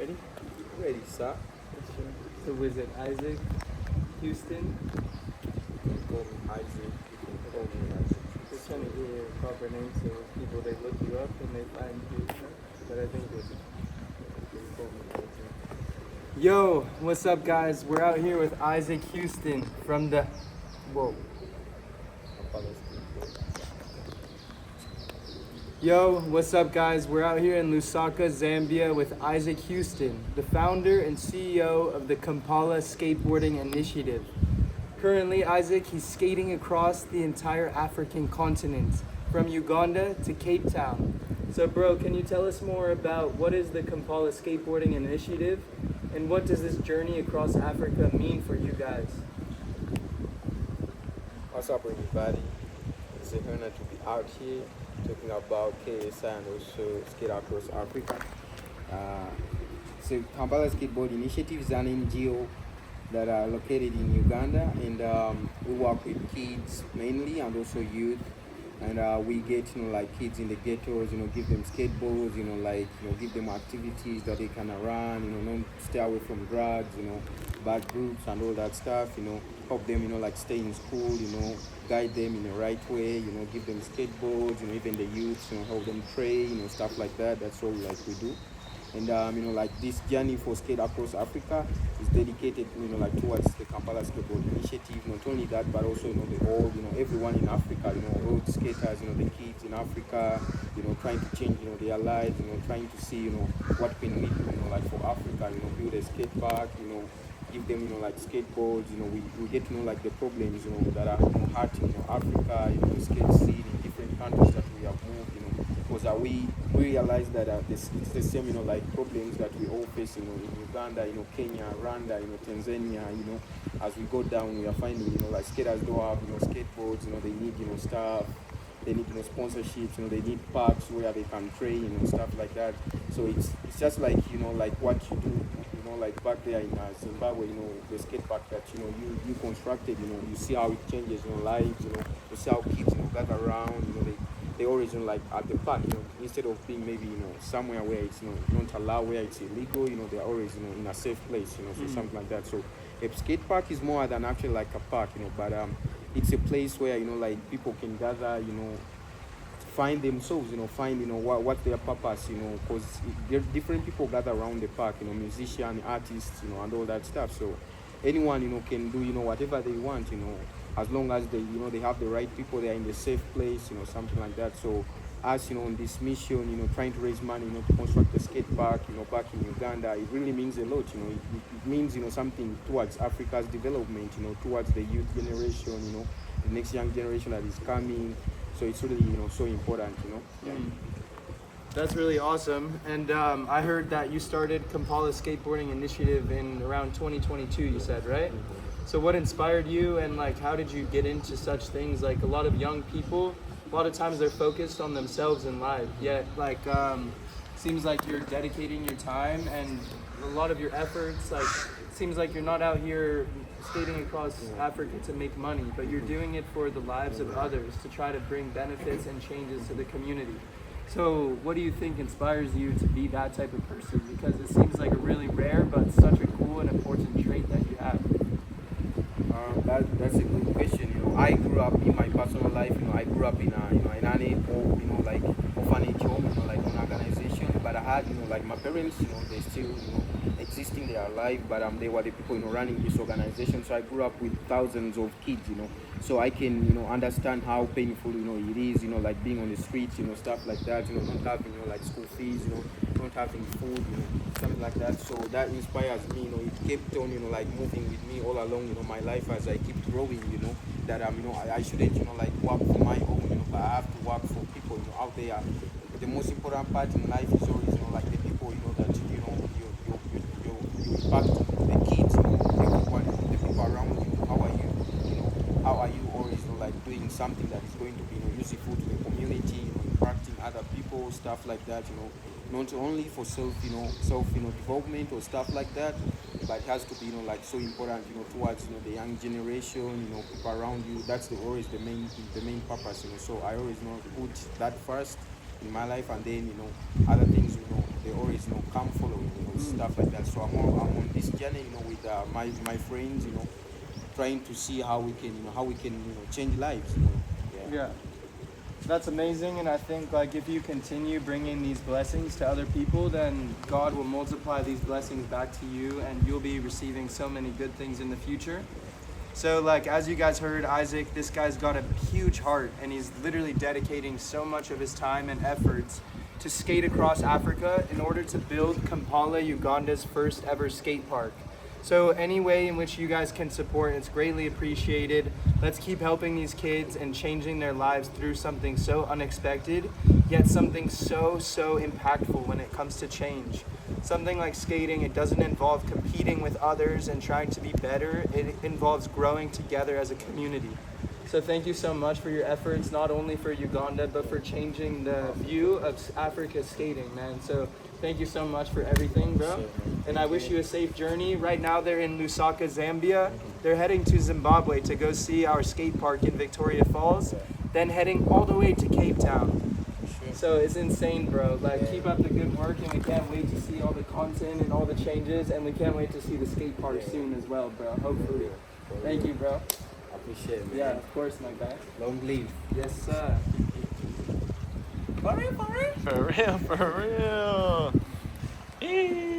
ready? Ready, sir. So was it Isaac Houston? You can call me Isaac. You can call me Isaac. Just trying to hear your proper name so people they look you up and they find you. But I think it's call me Isaac. Yo, what's up guys? We're out here with Isaac Houston from the whoa. Kampala Skateboard. Yo, what's up guys? We're out here in Lusaka, Zambia with Isaac Houston, the founder and CEO of the Kampala Skateboarding Initiative. Currently, Isaac, he's skating across the entire African continent, from Uganda to Cape Town. So bro, can you tell us more about what is the Kampala Skateboarding Initiative and what does this journey across Africa mean for you guys? What's up, everybody? It's an honor to be out here talking about KSI and also skate across Africa. So Kampala Skateboard Initiative is an NGO that are located in Uganda, and we work with kids mainly and also youth. And we get like kids in the ghettos, give them skateboards, give them activities that they can run, not stay away from drugs, bad groups and all that stuff, help them, like stay in school, guide them in the right way, give them skateboards, even the youths, help them train, stuff like that. That's all we do. And like this journey for skate across Africa is dedicated, towards the Kampala Skateboard Initiative. Not only that, but also, the whole, everyone in Africa, road skaters, the kids in Africa, trying to change, their lives, trying to see, what can we do, like for Africa, build a skate park, give them, like skateboards, we get to know like the problems, that are, hurting, Africa, the skate scene in different countries that we have moved, because we realize that it's the same, like problems that we all face, in Uganda, Kenya, Rwanda, Tanzania, as we go down, we are finding, like skaters don't have, skateboards, they need, stuff, they need, sponsorships, they need parks where they can train, stuff like that. So it's just like, like what you do, like back there in Zimbabwe, the skate park that, you constructed, you see how it changes, lives, you see how kids, gather around, they always, like at the park, instead of being maybe, somewhere where it's, not allowed, where it's illegal, they're always, in a safe place, so something like that. So a skate park is more than actually like a park, but it's a place where, like people can gather, find themselves, find, what their purpose, because different people gather around the park, musicians, artists, and all that stuff. So anyone, can do, whatever they want, as long as they, they have the right people, they are in the safe place, something like that. So us, on this mission, trying to raise money, to construct a skate park, back in Uganda, it really means a lot, it means, something towards Africa's development, towards the youth generation, the next young generation that is coming. So it's really, so important, Yeah. That's really awesome. And I heard that you started Kampala Skateboarding Initiative in around 2022, you said, right? So what inspired you, and like how did you get into such things? Like a lot of young people, a lot of times they're focused on themselves in life, yet like seems like you're dedicating your time and a lot of your efforts, like seems like you're not out here skating across Africa to make money, but you're doing it for the lives of others, to try to bring benefits and changes to the community. So what do you think inspires you to be that type of person? Because it seems like a really rare but such a cool and important trait that you have. That's a good question. I grew up in my personal life. I grew up in a like orphanage home, like an organization. But I had like my parents, they still existing, they are alive, but they were the people running this organization. So I grew up with thousands of kids, so I can understand how painful it is, like being on the streets, stuff like that, not having like school fees, not having food, something like that. So that inspires me, it kept on like moving with me all along, my life as I keep growing, that I shouldn't like work for my own, but I have to work for people out there. But the most important part in life is always like the people that you impact the kids, everyone, the people around you. How are you always like doing something that is going to be useful to the community, impacting other people, stuff like that, not only for self development or stuff like that, but it has to be like so important towards the young generation, people around you. That's always the main purpose, so I always put that first in my life, and then other things they always come following, stuff like that. So I'm on this journey, with my friends, trying to see how we can change lives. Yeah. That's amazing, and I think like if you continue bringing these blessings to other people, then God will multiply these blessings back to you, and you'll be receiving so many good things in the future. So like as you guys heard, Isaac, this guy's got a huge heart, and he's literally dedicating so much of his time and efforts to skate across Africa in order to build Kampala, Uganda's first ever skate park. So any way in which you guys can support, it's greatly appreciated. Let's keep helping these kids and changing their lives through something so unexpected, yet something so impactful when it comes to change. Something like skating, it doesn't involve competing with others and trying to be better. It involves growing together as a community. So thank you so much for your efforts, not only for Uganda, but for changing the view of Africa skating, man. So thank you so much for everything, bro. And I wish you a safe journey. Right now they're in Lusaka, Zambia. They're heading to Zimbabwe to go see our skate park in Victoria Falls, then heading all the way to Cape Town. So it's insane, bro. Like, keep up the good work, and we can't wait to see all the content and all the changes, and we can't wait to see the skate park soon as well, bro. Hopefully. Thank you, bro. Appreciate it, man. Yeah, of course, my guy. Long live. Yes, sir. For real, for real? For real, for real.